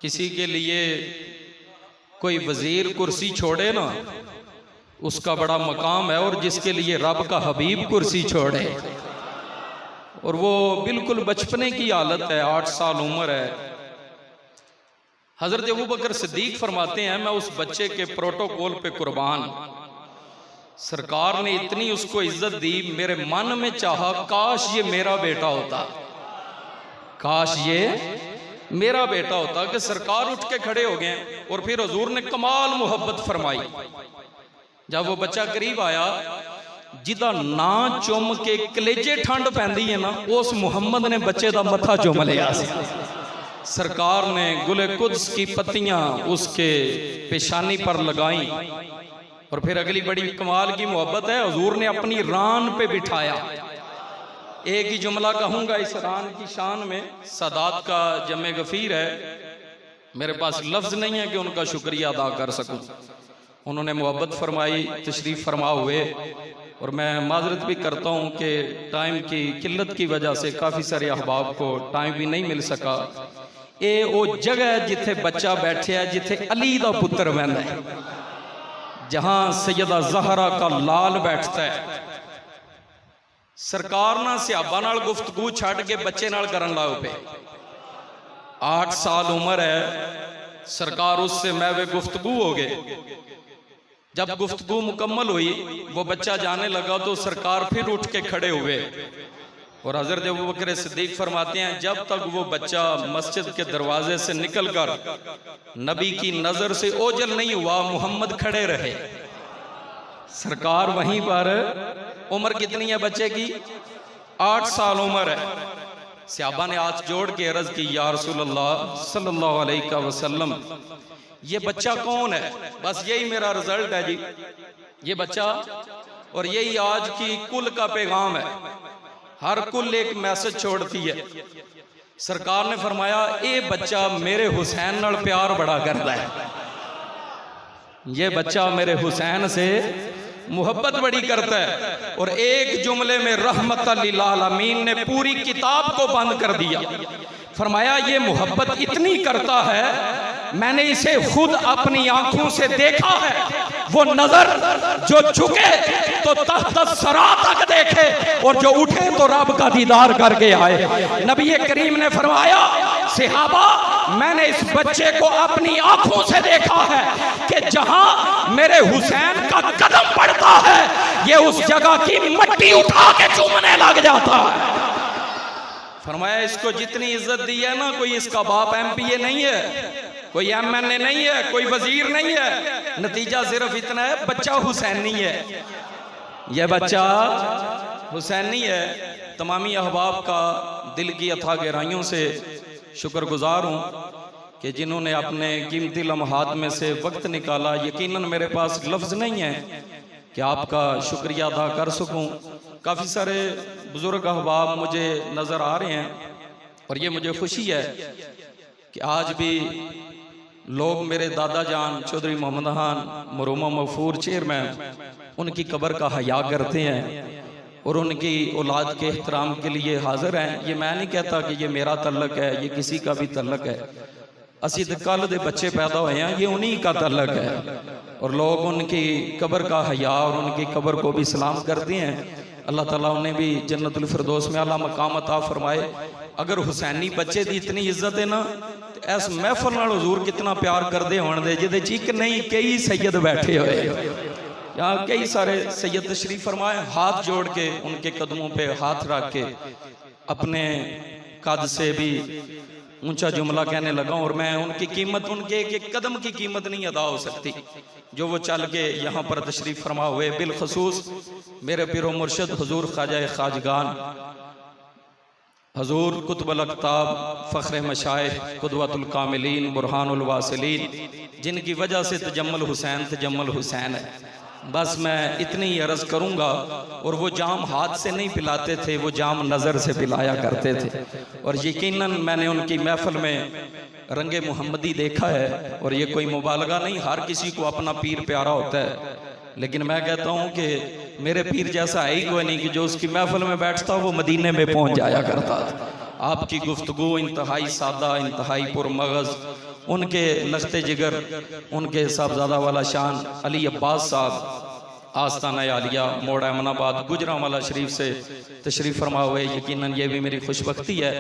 किसी के लिए कोई वजीर कुर्सी छोड़े ना, उसका बड़ा मकाम है, और जिसके लिए रब का हबीब कुर्सी छोड़े, और वो बिल्कुल बचपने की हालत है, 8 साल उम्र है। हजरत अबू बकर सिद्दीक फरमाते हैं, मैं उस बच्चे के प्रोटोकॉल पे कुर्बान। सरकार ने इतनी उसको इज्जत दी, मेरे मन में चाहा काश ये मेरा बेटा होता, काश ये मेरा बेटा होता। कि सरकार उठ के खड़े हो गए, और फिर हुजूर ने कमाल मोहब्बत फरमाई। जब वो बच्चा करीब आया, जिदा ना चुम के कलेजे ठंड पैंदी है ना, उस मुहम्मद ने बच्चे का मथा चुम लिया। सरकार ने गुले कुद्स की पत्तियां उसके पेशानी पर लगाई, और फिर अगली बड़ी कमाल की मोहब्बत है, हुजूर ने अपनी रान पे बिठाया। एक ही जुमला कहूंगा इस रान की शान में, सादात का जमे गफीर है, मेरे पास लफ्ज नहीं है कि उनका शुक्रिया अदा कर सकूं। उन्होंने मोहब्बत फरमाई, तशरीफ फरमा हुए, और मैं माजरत भी करता हूं कि टाइम की किल्लत की वजह से काफ़ी सारे अहबाब को टाइम भी नहीं मिल सका। ये वो जगह है जिथे बच्चा बैठे है, जिथे अली का पुत्र बहना है, जहां सैयदा ज़हरा का लाल बैठता है। सरकार ना सिहाबा नाल गुफ्तगू छड़ के बच्चे नाल करन लग पे। 8 साल उम्र है, सरकार उससे मैं वे गुफ्तगू हो गए। जब गुफ्तगू मुकम्मल हुई, वो बच्चा जाने लगा, तो सरकार फिर उठ के खड़े हुए, और हजरत अबू बकर सिद्दीक फरमाते हैं, जब तक वो बच्चा मस्जिद के दरवाजे से निकलकर नबी की नजर से ओझल नहीं हुआ, मुहम्मद खड़े रहे। सरकार वहीं पर, उम्र कितनी है बच्चे की? 8 साल उम्र है। सहाबा ने हाथ जोड़ के अर्ज की, या रसूलल्लाह सल्लल्लाहु अलैहि वसल्लम, ये बच्चा कौन है? बस यही मेरा रिजल्ट है जी, ये बच्चा, और यही आज की कुल का पैगाम है। हर कुल एक मैसेज छोड़ती है। सरकार ने फरमाया, ये बच्चा मेरे हुसैन नाल प्यार बड़ा करता है, ये बच्चा मेरे हुसैन से मोहब्बत बड़ी करता है। और एक जुमले में रहमत लिल आलमीन ने पूरी किताब को बंद कर दिया। फरमाया, ये मोहब्बत इतनी करता है, मैंने इसे खुद अपनी आंखों से देखा है। वो नजर जो झुके तो तहत सरा तक देखे, और जो उठे तो रब का दीदार करके आए। नबी करीम ने फरमाया, सहाबा, मैंने इस बच्चे को अपनी आंखों से देखा है कि जहां मेरे हुसैन का कदम पड़ता है, ये उस जगह की मिट्टी उठा के चूमने लग जाता है। फरमाया, इसको जितनी इज्जत दी है ना, कोई इसका बाप एमपीए नहीं है, कोई एमएनए नहीं है, कोई वजीर नहीं है, नतीजा सिर्फ इतना है, बच्चा हुसैनी है, यह बच्चा हुसैनी है। तमामी अहबाब का दिल की अथाह गहराइयों से शुक्रगुजार हूँ कि जिन्होंने अपने कीमती लम्हात में से वक्त निकाला। यकीनन मेरे पास लफ्ज़ नहीं है कि आपका शुक्रिया अदा कर सकूं। काफ़ी सारे बुज़ुर्ग अहबाब मुझे नज़र आ रहे हैं, और ये मुझे खुशी है कि आज भी लोग मेरे दादा जान चौधरी मोहम्मद खान मरूमा मगफूर चेयरमैन, उनकी कब्र का हया करते हैं, और उनकी औलाद के एहतराम के लिए हाजिर हैं। ये मैं नहीं कहता कि ये मेरा तल्लक है, ये किसी का भी तल्लक है, असी तो कल दे बच्चे पैदा हुए हैं, ये उन्हीं का तल्लक है, और लोग उनकी कब्र का हया और उनकी कब्र को भी सलाम करते हैं। अल्लाह ताला उन्हें भी जन्नतुल फिरदौस में आला मकाम अता फरमाए। अगर हुसैनी बच्चे की इतनी इज्जत है ना, तो इस महफल नाल हुजूर कितना प्यार करते होने दे, जिहदे च एक नहीं कई सैयद बैठे हुए, यहाँ कई सारे सैयद तशरीफ फरमाए। हाथ जोड़ के उनके कदमों पे हाथ रख के अपने कद से भी ऊंचा जुमला कहने लगा, और मैं उनकी कीमत, उनके एक एक कदम की कीमत नहीं अदा हो सकती जो वो चल के यहाँ पर तशरीफ फरमा हुए। बिलखसूस मेरे पीरो मुर्शद हुजूर ख्वाजा खाजगान, हुजूर कुतुबुल अक़ताब, फ़ख्र मशाइख़, क़ुदवतुल कामिलीन, बुरहानुल वासिलीन, जिनकी वजह से तजम्मुल हुसैन है। बस मैं इतनी ही अर्ज़ करूँगा। और वो जाम हाथ से नहीं पिलाते थे, वो जाम नज़र से पिलाया करते थे, और यकीनन मैंने उनकी महफिल में रंगे मुहम्मदी देखा है। और ये कोई मुबालगा नहीं, हर किसी को अपना पीर प्यारा होता है, लेकिन मैं कहता हूँ कि मेरे पीर जैसा है ही कोई नहीं कि जो उसकी महफिल में बैठता वो मदीने में पहुँच जाया करता था। आपकी गुफ्तगू इंतहाई सादा, इंतहाई पुरमगज़, उनके लख्ते जिगर, उनके साहबजादा वाला शान अली अब्बास साहब आस्ताना आलिया मोड़ अमनाबाद गुजरांवाला शरीफ से तशरीफ़ फरमा हुए। यकीनन ये भी मेरी खुशबख्ती है।